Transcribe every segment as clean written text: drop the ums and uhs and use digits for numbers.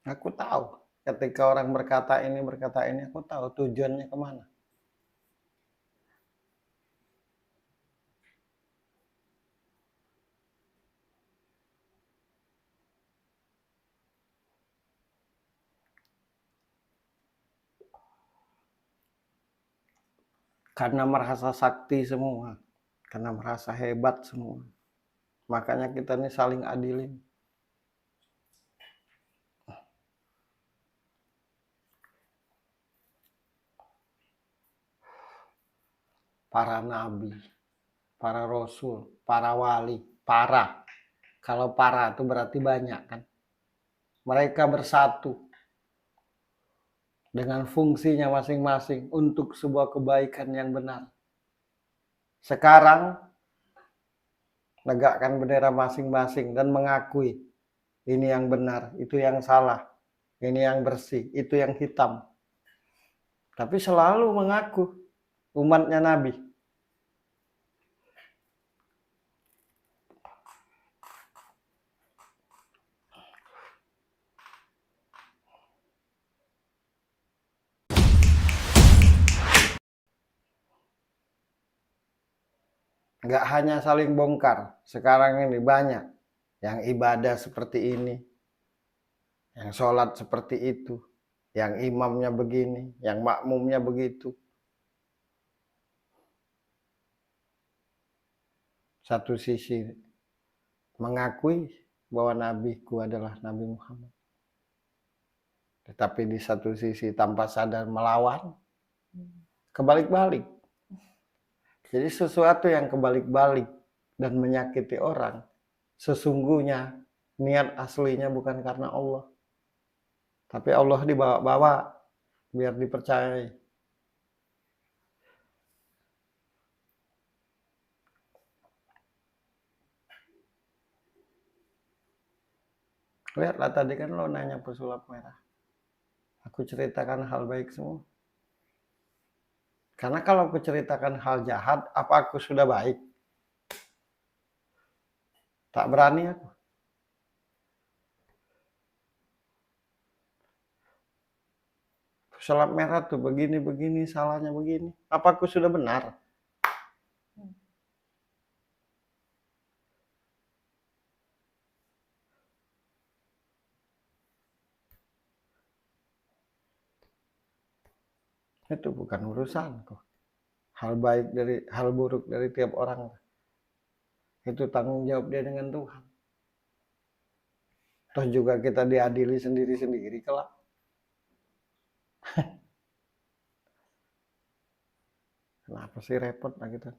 Aku tahu ketika orang berkata ini, aku tahu tujuannya kemana. Karena merasa sakti semua, karena merasa hebat semua. Makanya kita ini saling adilin. Para nabi, para rasul, para wali, para. Kalau para itu berarti banyak kan. Mereka bersatu dengan fungsinya masing-masing untuk sebuah kebaikan yang benar. Sekarang negakkan bendera masing-masing dan mengakui ini yang benar, itu yang salah, ini yang bersih, itu yang hitam. Tapi selalu mengaku umatnya Nabi. Nggak hanya saling bongkar, sekarang ini banyak yang ibadah seperti ini, yang sholat seperti itu, yang imamnya begini, yang makmumnya begitu. Satu sisi mengakui bahwa nabiku adalah Nabi Muhammad, tetapi di satu sisi tanpa sadar melawan, kebalik-balik. Jadi sesuatu yang kebalik-balik dan menyakiti orang, sesungguhnya niat aslinya bukan karena Allah, tapi Allah dibawa-bawa biar dipercayai. Lihatlah tadi kan lo nanya pesulap merah. Aku ceritakan hal baik semua. Karena kalau aku ceritakan hal jahat, apa aku sudah baik? Tak berani aku. Pesulap merah tuh begini-begini, salahnya begini. Apa aku sudah benar? Itu bukan urusanku. Hal buruk dari tiap orang. Itu tanggung jawab dia dengan Tuhan. Toh juga kita diadili sendiri-sendiri kelak. Kenapa sih repot lah gitu?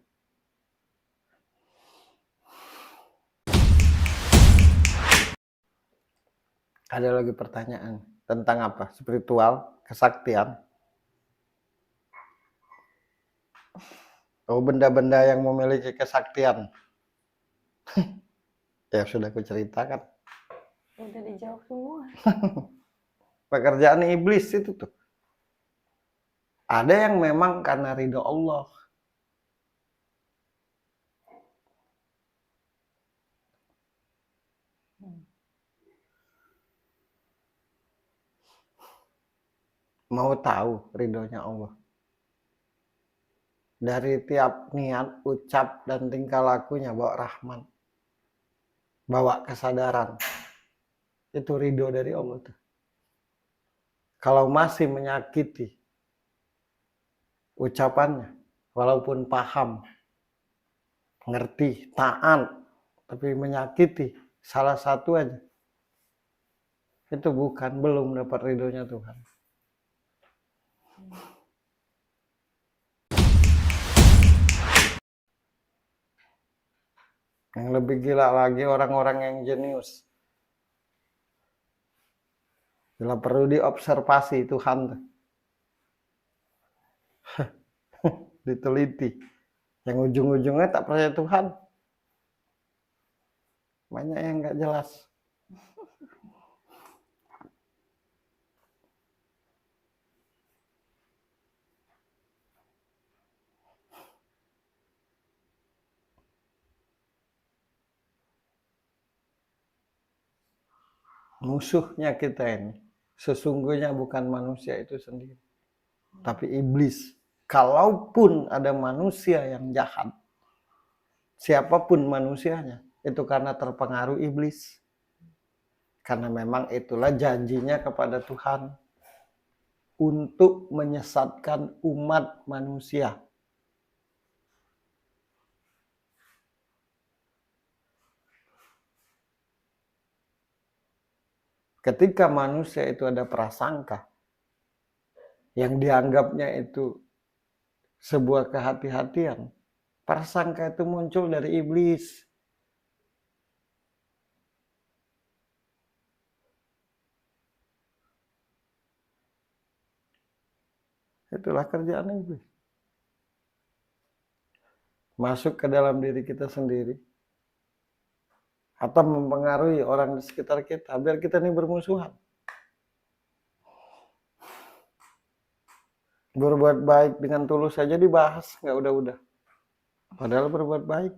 Ada lagi pertanyaan tentang apa? Spiritual, kesaktian. Oh, benda-benda yang memiliki kesaktian. Ya sudah aku ceritakan. Udah dijawab semua. Pekerjaan iblis itu tuh. Ada yang memang karena ridho Allah. Mau tahu ridhonya Allah. Dari tiap niat, ucap, dan tingkah lakunya bawa rahmat. Bawa kesadaran. Itu ridho dari Allah tuh. Kalau masih menyakiti ucapannya, walaupun paham, ngerti, taat, tapi menyakiti salah satu aja, itu belum dapat ridhonya Tuhan. Yang lebih gila lagi orang-orang yang jenius. Bila perlu diobservasi Tuhan tuh. Diteliti. Yang ujung-ujungnya tak percaya Tuhan. Banyak yang nggak jelas. Musuhnya kita ini sesungguhnya bukan manusia itu sendiri, tapi iblis. Kalaupun ada manusia yang jahat, siapapun manusianya, itu karena terpengaruh iblis. Karena memang itulah janjinya kepada Tuhan untuk menyesatkan umat manusia. Ketika manusia itu ada prasangka yang dianggapnya itu sebuah kehati-hatian, prasangka itu muncul dari iblis. Itulah kerjaan iblis. Masuk ke dalam diri kita sendiri atau mempengaruhi orang di sekitar kita biar kita ini bermusuhan. Berbuat baik dengan tulus saja dibahas, nggak udah-udah. Padahal berbuat baik.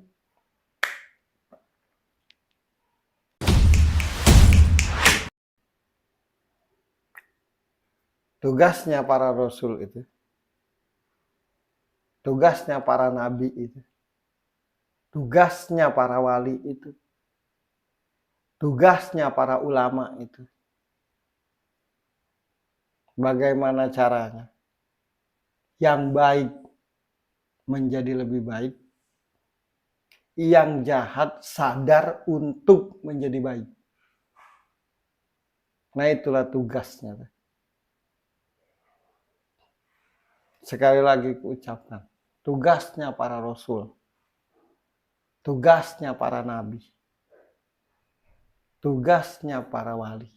Tugasnya para rasul itu, tugasnya para nabi itu, tugasnya para wali itu, tugasnya para ulama itu. Bagaimana caranya? Yang baik menjadi lebih baik, yang jahat sadar untuk menjadi baik. Nah itulah tugasnya. Sekali lagi kuucapkan, tugasnya para rasul, tugasnya para nabi, tugasnya para wali.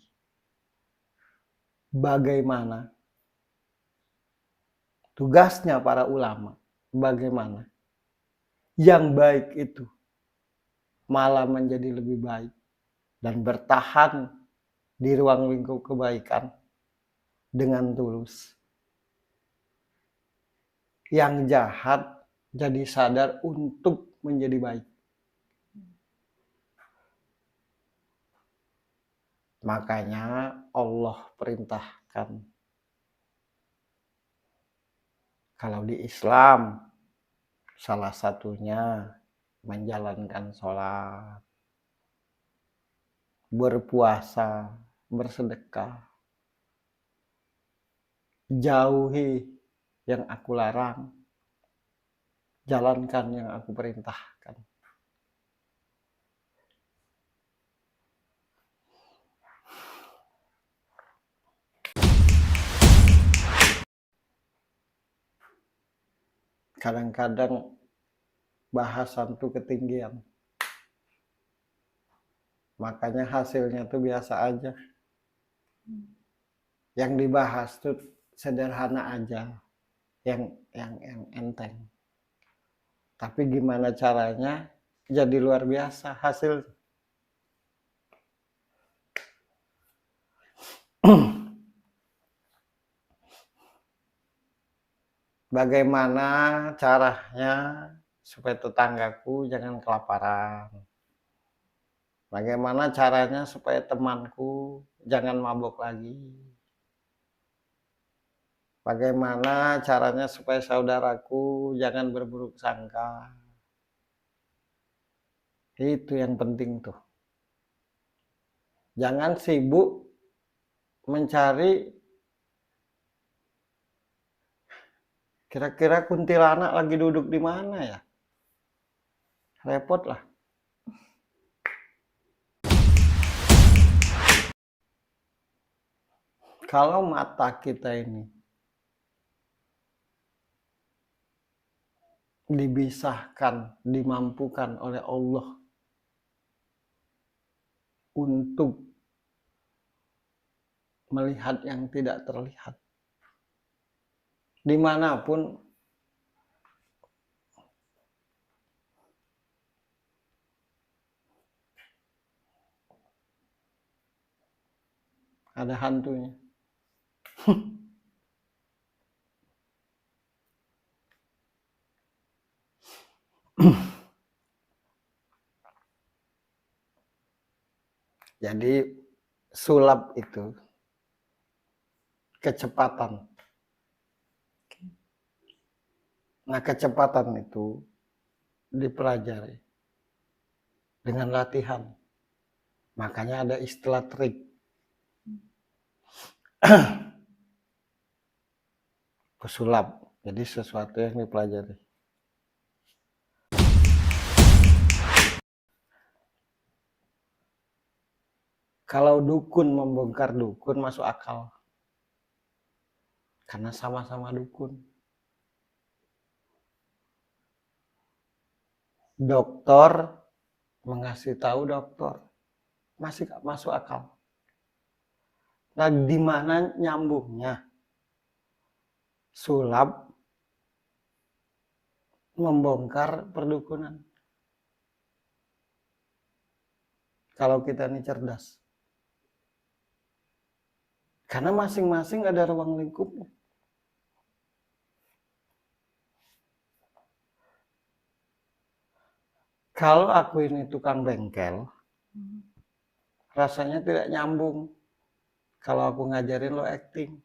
Bagaimana? Tugasnya para ulama. Bagaimana? Yang baik itu malah menjadi lebih baik dan bertahan di ruang lingkup kebaikan dengan tulus. Yang jahat jadi sadar untuk menjadi baik. Makanya Allah perintahkan. Kalau di Islam, salah satunya menjalankan sholat, berpuasa, bersedekah, jauhi yang aku larang, jalankan yang aku perintahkan. Kadang-kadang bahasan tuh ketinggian. Makanya hasilnya tuh biasa aja. Yang dibahas tuh sederhana aja. Yang enteng. Tapi gimana caranya jadi luar biasa hasil. Bagaimana caranya supaya tetanggaku jangan kelaparan? Bagaimana caranya supaya temanku jangan mabuk lagi? Bagaimana caranya supaya saudaraku jangan berburuk sangka? Itu yang penting tuh. Jangan sibuk mencari kira-kira kuntilanak lagi duduk di mana ya? Repot lah. Kalau mata kita ini dibisahkan, dimampukan oleh Allah untuk melihat yang tidak terlihat, dimanapun ada hantunya. Jadi sulap itu kecepatan. Nah, kecepatan itu dipelajari dengan latihan. Makanya ada istilah trik. Pesulap. Jadi sesuatu yang dipelajari. Kalau dukun membongkar dukun masuk akal. Karena sama-sama dukun. Dokter mengasih tahu dokter. Masih masuk akal. Nah, di mana nyambungnya? Sulap membongkar perdukunan. Kalau kita ini cerdas. Karena masing-masing ada ruang lingkupnya. Kalau aku ini tukang bengkel, rasanya tidak nyambung. Kalau aku ngajarin lo acting.